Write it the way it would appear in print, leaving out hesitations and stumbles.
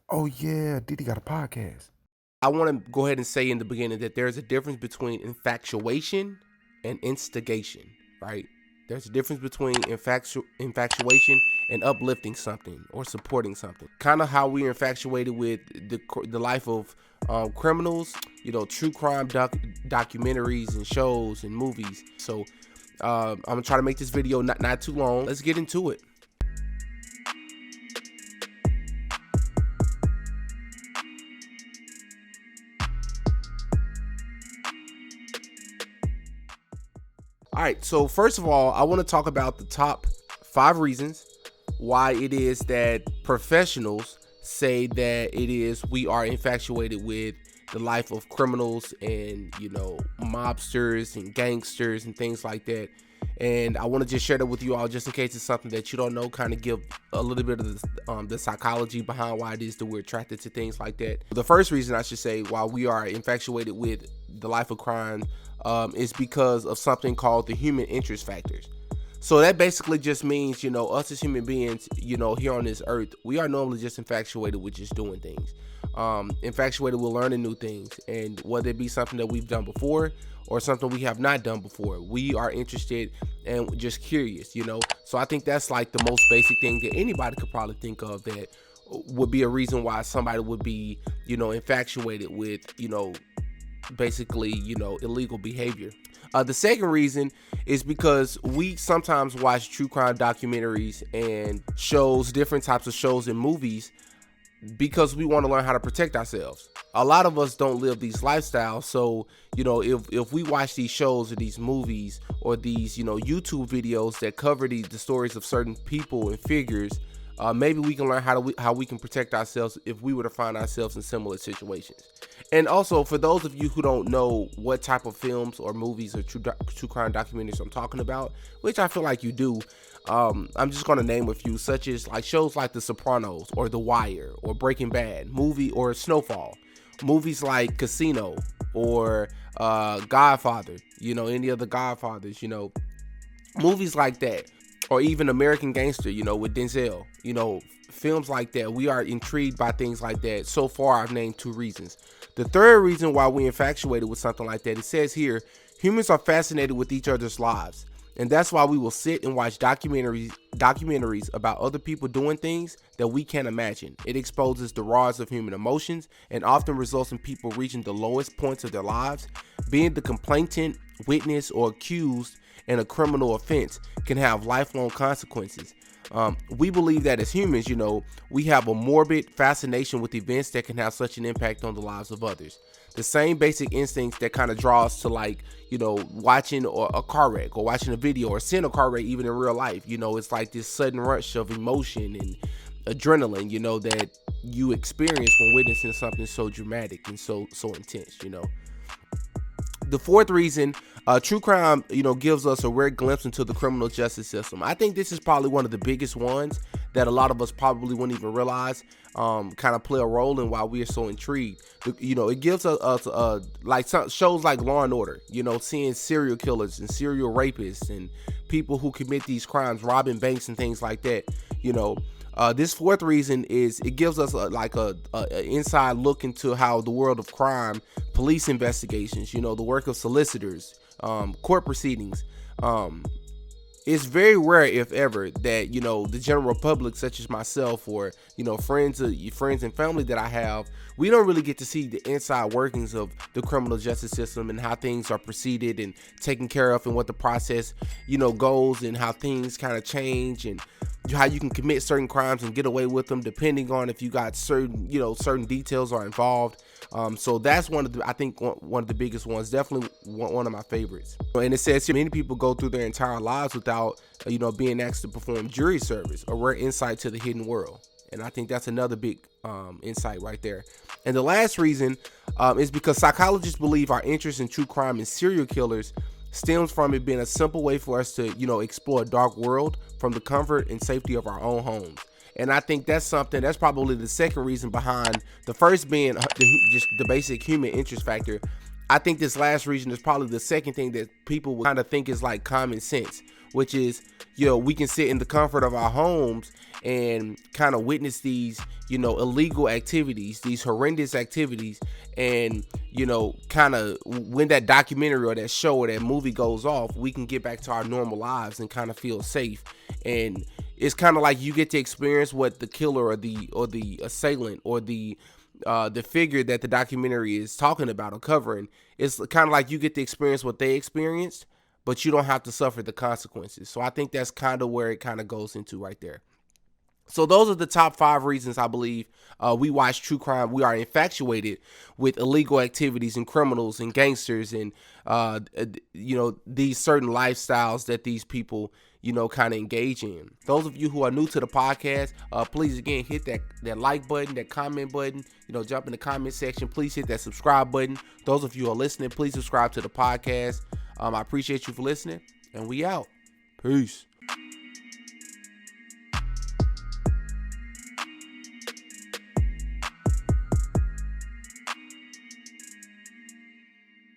Oh yeah, Diddy got a podcast. I want to go ahead and say in the beginning that there's a difference between infatuation and instigation, right? There's a difference between infatuation and uplifting something or supporting something. Kind of how we're infatuated with the life of criminals, true crime documentaries and shows and movies. So I'm gonna try to make this video not too long. Let's get into it. All right, so first of all, I want to talk about the top 5 reasons why it is that professionals say that we are infatuated with the life of criminals and mobsters and gangsters and things like that. And I want to just share that with you all, just in case it's something that you don't know, kind of give a little bit of the psychology behind why it is that we're attracted to things like that. The first reason, I should say, why we are infatuated with the life of crime is because of something called the human interest factors. So that basically just means, us as human beings, here on this earth, we are normally just infatuated with just doing things. Infatuated with learning new things, and whether it be something that we've done before or something we have not done before, we are interested and just curious, So I think that's like the most basic thing that anybody could probably think of that would be a reason why somebody would be, infatuated with, basically, illegal behavior. The second reason is because we sometimes watch true crime documentaries and shows, different types of shows and movies, because we want to learn how to protect ourselves. A lot of us don't live these lifestyles, so if we watch these shows or these movies or these YouTube videos that cover the stories of certain people and figures, maybe we can learn how we can protect ourselves if we were to find ourselves in similar situations. And also, for those of you who don't know what type of films or movies or true crime documentaries I'm talking about, which I feel like you do, I'm just going to name a few, such as like shows like The Sopranos or The Wire or Breaking Bad, movie or Snowfall, movies like Casino or Godfather, any of the Godfathers, movies like that, or even American Gangster, with Denzel, films like that. We are intrigued by things like that. So far, I've named 2 reasons. The third reason why we're infatuated with something like that, it says here, humans are fascinated with each other's lives. And that's why we will sit and watch documentaries about other people doing things that we can't imagine. It exposes the rawest of human emotions and often results in people reaching the lowest points of their lives. Being the complainant, witness, or accused in a criminal offense can have lifelong consequences. We believe that as humans, we have a morbid fascination with events that can have such an impact on the lives of others. The same basic instincts that kind of draw us to, like, watching a car wreck or watching a video or seeing a car wreck even in real life. It's like this sudden rush of emotion and adrenaline, that you experience when witnessing something so dramatic and so intense. The fourth reason, true crime, gives us a rare glimpse into the criminal justice system. I think this is probably one of the biggest ones that a lot of us probably wouldn't even realize kind of play a role in why we are so intrigued. It gives us like some shows like Law and Order, seeing serial killers and serial rapists and people who commit these crimes, robbing banks and things like that. This fourth reason is it gives us a inside look into how the world of crime, police investigations, the work of solicitors, court proceedings. It's very rare, if ever, that the general public, such as myself or friends and family that I have, we don't really get to see the inside workings of the criminal justice system and how things are proceeded and taken care of, and what the process goes, and how things kind of change, and how you can commit certain crimes and get away with them depending on if you got certain details are involved. So that's I think one of the biggest ones, definitely one of my favorites. And it says here, many people go through their entire lives without being asked to perform jury service or rare insight to the hidden world. And I think that's another big insight right there. And the last reason is because psychologists believe our interest in true crime and serial killers stems from it being a simple way for us to explore a dark world from the comfort and safety of our own homes. And I think that's probably the second reason behind the first being just the basic human interest factor. I think this last reason is probably the second thing that people would kind of think is like common sense, which is, we can sit in the comfort of our homes and kind of witness these, illegal activities, these horrendous activities. And, kind of when that documentary or that show or that movie goes off, we can get back to our normal lives and kind of feel safe. And it's kind of like you get to experience what the killer or the assailant or the figure that the documentary is talking about or covering. It's kind of like you get to experience what they experienced, but you don't have to suffer the consequences. So I think that's kind of where it kind of goes into right there. So those are the top 5 reasons I believe we watch true crime. We are infatuated with illegal activities and criminals and gangsters and, these certain lifestyles that these people, kind of engage in. Those of you who are new to the podcast, please, again, hit that like button, that comment button, jump in the comment section. Please hit that subscribe button. Those of you who are listening, please subscribe to the podcast. I appreciate you for listening, and we out. Peace.